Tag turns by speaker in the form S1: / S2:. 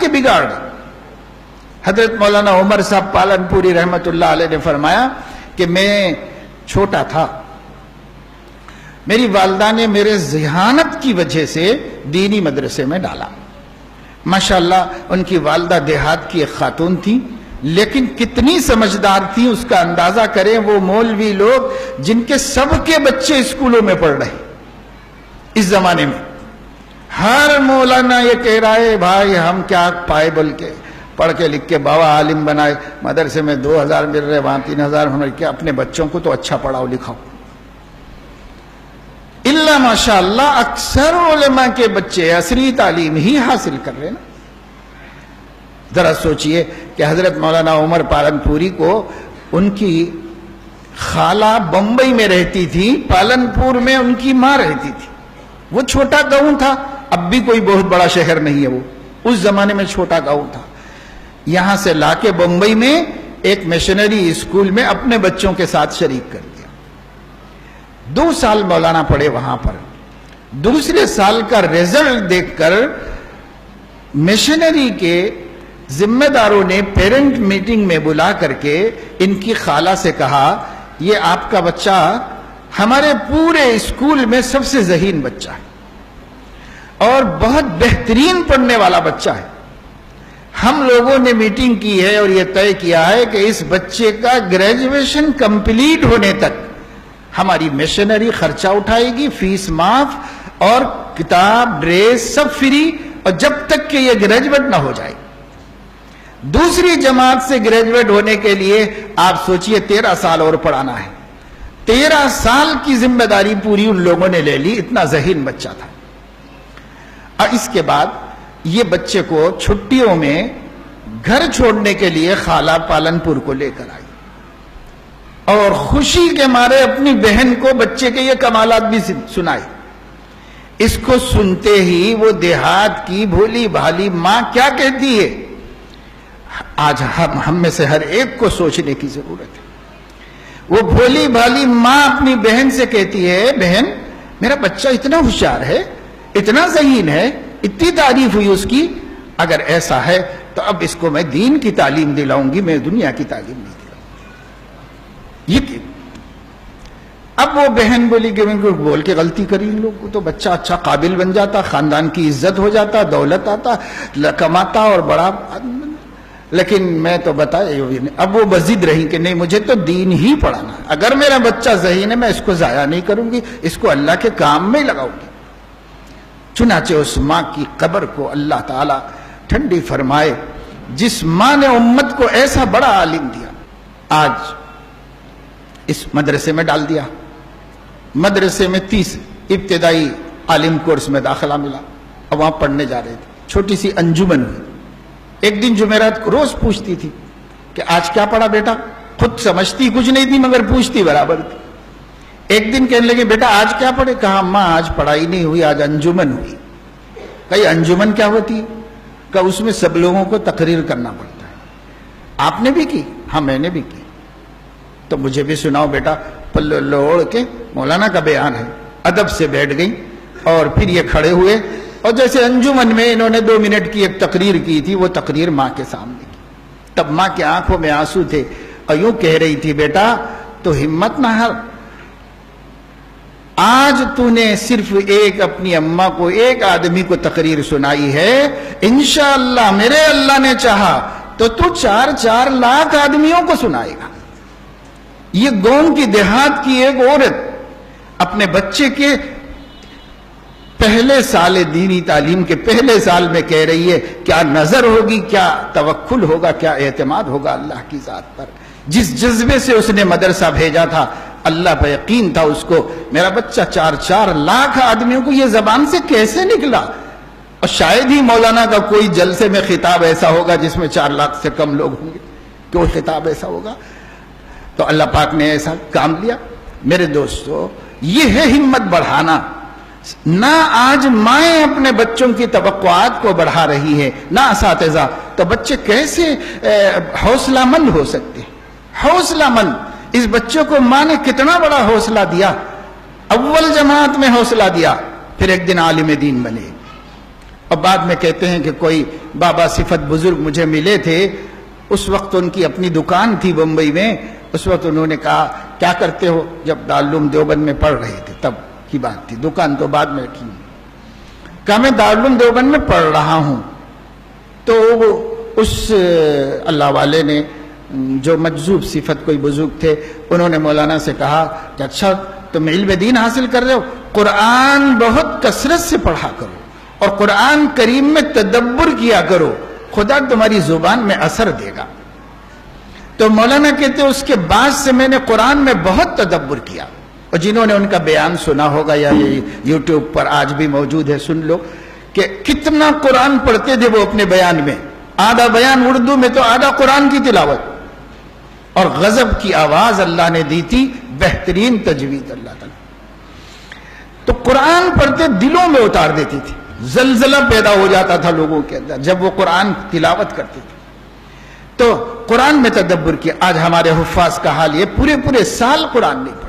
S1: کے بگاڑ گئے۔ حضرت مولانا عمر صاحب پالنپوری رحمت اللہ علیہ نے فرمایا کہ میں چھوٹا تھا، میری والدہ نے میرے ذہانت کی وجہ سے دینی مدرسے میں ڈالا۔ ماشاءاللہ ان کی والدہ دیہات کی ایک خاتون تھی، لیکن کتنی سمجھدار تھی اس کا اندازہ کریں وہ مولوی لوگ جن کے سب کے بچے اسکولوں میں پڑھ رہے اس زمانے میں۔ ہر مولانا یہ کہہ رہا ہے بھائی ہم کیا پائے بول کے پڑھ کے لکھ کے بابا عالم بنائے، مدرسے میں 2000 مل رہے وہاں 3000 ہونے، کیا اپنے بچوں کو تو اچھا پڑھاؤ لکھاؤ۔ اللہ ماشاءاللہ اکثر علماء کے بچے عصری تعلیم ہی حاصل کر رہے نا۔ ذرا سوچئے کہ حضرت مولانا عمر پالنپوری کو ان کی خالہ بمبئی میں رہتی تھی، پالنپور میں ان کی ماں رہتی تھی۔ وہ چھوٹا گاؤں تھا، اب بھی کوئی بہت بڑا شہر نہیں ہے، وہ اس زمانے میں چھوٹا گاؤں تھا۔ یہاں سے لا کے بمبئی میں ایک مشنری اسکول میں اپنے بچوں کے ساتھ شریک کر دیا۔ 2 سال مولانا پڑھے وہاں پر۔ دوسرے سال کا رزلٹ دیکھ کر مشنری کے ذمہ داروں نے پیرنٹ میٹنگ میں بلا کر کے ان کی خالہ سے کہا یہ آپ کا بچہ ہمارے پورے اسکول میں سب سے ذہین بچہ ہے اور بہت بہترین پڑھنے والا بچہ ہے۔ ہم لوگوں نے میٹنگ کی ہے اور یہ طے کیا ہے کہ اس بچے کا گریجویشن کمپلیٹ ہونے تک ہماری مشنری خرچہ اٹھائے گی، فیس معاف اور کتاب ڈریس سب فری، اور جب تک کہ یہ گریجویٹ نہ ہو جائے۔ دوسری جماعت سے گریجویٹ ہونے کے لیے آپ سوچئے 13 سال اور پڑھانا ہے۔ 13 سال کی ذمہ داری پوری ان لوگوں نے لے لی، اتنا ذہین بچہ تھا۔ اور اس کے بعد یہ بچے کو چھٹیوں میں گھر چھوڑنے کے لیے خالہ پالنپور کو لے کر آئی اور خوشی کے مارے اپنی بہن کو بچے کے یہ کمالات بھی سنائے۔ اس کو سنتے ہی وہ دیہات کی بھولی بھالی ماں کیا کہتی ہے، آج ہم میں سے ہر ایک کو سوچنے کی ضرورت ہے۔ وہ بھولی بھالی ماں اپنی بہن سے کہتی ہے بہن میرا بچہ اتنا ہوشیار ہے، اتنا ذہین ہے، اتنی تعریف ہوئی اس کی، اگر ایسا ہے تو اب اس کو میں دین کی تعلیم دلاؤں گی، میں دنیا کی تعلیم نہیں دلاؤں گی۔ یہ اب وہ بہن بولی کہ میں بول کے غلطی کری ان لوگ کو تو بچہ اچھا قابل بن جاتا، خاندان کی عزت ہو جاتا، دولت آتا، کماتا اور بڑا، لیکن میں تو بتایا اب وہ بضد رہی کہ نہیں مجھے تو دین ہی پڑھانا ہے، اگر میرا بچہ ذہین ہے میں اس کو ضائع نہیں کروں گی، اس کو اللہ کے کام میں لگاؤں گی۔ چنانچہ اس ماں کی قبر کو اللہ تعالیٰ ٹھنڈی فرمائے جس ماں نے امت کو ایسا بڑا عالم دیا، آج اس مدرسے میں ڈال دیا۔ مدرسے میں 30 ابتدائی عالم کورس میں داخلہ ملا اور وہاں پڑھنے جا رہے تھے، چھوٹی سی انجمن ہوئی۔ ایک دن جمعرات کو روز پوچھتی تھی کہ آج کیا پڑھا بیٹا، خود سمجھتی کچھ نہیں تھی مگر پوچھتی برابر تھی۔ ایک دن کہنے لگے بیٹا آج کیا پڑھے، کہا ماں آج پڑھائی نہیں ہوئی، آج انجمن ہوئی۔ کہا انجمن کیا ہوتی ہے، کہا اس میں سب لوگوں کو تقریر کرنا پڑتا ہے، آپ نے بھی کی، ہاں میں نے بھی کی، تو مجھے بھی سناؤ بیٹا۔ پلو اوڑھ کے مولانا کا بیان ہے، ادب سے بیٹھ گئی اور پھر یہ کھڑے ہوئے اور جیسے انجمن میں انہوں نے 2 منٹ کی ایک تقریر کی تھی وہ تقریر ماں کے سامنے کی۔ تب ماں کی آنکھوں میں آنسو تھے اور یوں کہہ رہی تھی بیٹا تو ہمت نہ ہار، آج تو نے صرف ایک اپنی اماں کو ایک آدمی کو تقریر سنائی ہے، انشاءاللہ میرے اللہ نے چاہا تو 4 لاکھ آدمیوں کو سنائے گا۔ یہ گاؤں کی دیہات کی ایک عورت اپنے بچے کے پہلے سال دینی تعلیم کے پہلے سال میں کہہ رہی ہے کیا نظر ہوگی، کیا توکل ہوگا، کیا اعتماد ہوگا اللہ کی ذات پر۔ جس جذبے سے اس نے مدرسہ بھیجا تھا اللہ پہ یقین تھا اس کو، میرا بچہ 4 لاکھ آدمیوں کو یہ زبان سے کیسے نکلا، اور شاید ہی مولانا کا کوئی جلسے میں خطاب ایسا ہوگا جس میں 4 لاکھ سے کم لوگ ہوں گے، کوئی خطاب ایسا ہوگا، تو اللہ پاک نے ایسا کام لیا۔ میرے دوستو یہ ہے ہمت بڑھانا، نہ آج مائیں اپنے بچوں کی توقعات کو بڑھا رہی ہے نہ اساتذہ، تو بچے کیسے حوصلہ مند ہو سکتے ہیں؟ حوصلہ مند، اس بچے کو ماں نے کتنا بڑا حوصلہ دیا، اول جماعت میں حوصلہ دیا، پھر ایک دن عالم دین بنے، اور بعد میں کہتے ہیں کہ کوئی بابا صفت بزرگ مجھے ملے تھے، اس وقت ان کی اپنی دکان تھی بمبئی میں، اس وقت انہوں نے کہا کیا کرتے ہو، جب دارالعلوم دیوبند میں پڑھ رہے تھے تب کی بات تھی، دکان تو بعد میں رکھی، کہا میں دارالعلوم دیوبند میں پڑھ رہا ہوں۔ تو اس اللہ والے نے جو مجذوب صفت کوئی بزرگ تھے، انہوں نے مولانا سے کہا کہ اچھا تم علم دین حاصل کر رہے ہو، قرآن بہت کثرت سے پڑھا کرو اور قرآن کریم میں تدبر کیا کرو، خدا تمہاری زبان میں اثر دے گا۔ تو مولانا کہتے ہیں اس کے بعد سے میں نے قرآن میں بہت تدبر کیا، اور جنہوں نے ان کا بیان سنا ہوگا یا یہ یوٹیوب پر آج بھی موجود ہے سن لو کہ کتنا قرآن پڑھتے تھے وہ اپنے بیان میں، آدھا بیان اردو میں تو آدھا قرآن کی تلاوت، اور غضب کی آواز اللہ نے دی تھی، بہترین تجوید اللہ تعالیٰ۔ تو قرآن پڑھتے دلوں میں اتار دیتی تھی، زلزلہ پیدا ہو جاتا تھا لوگوں کے اندر جب وہ قرآن تلاوت کرتے تھے۔ تو قرآن میں تدبر کیا۔ آج ہمارے حفاظ کا حال یہ پورے سال قرآن نہیں پڑھتے۔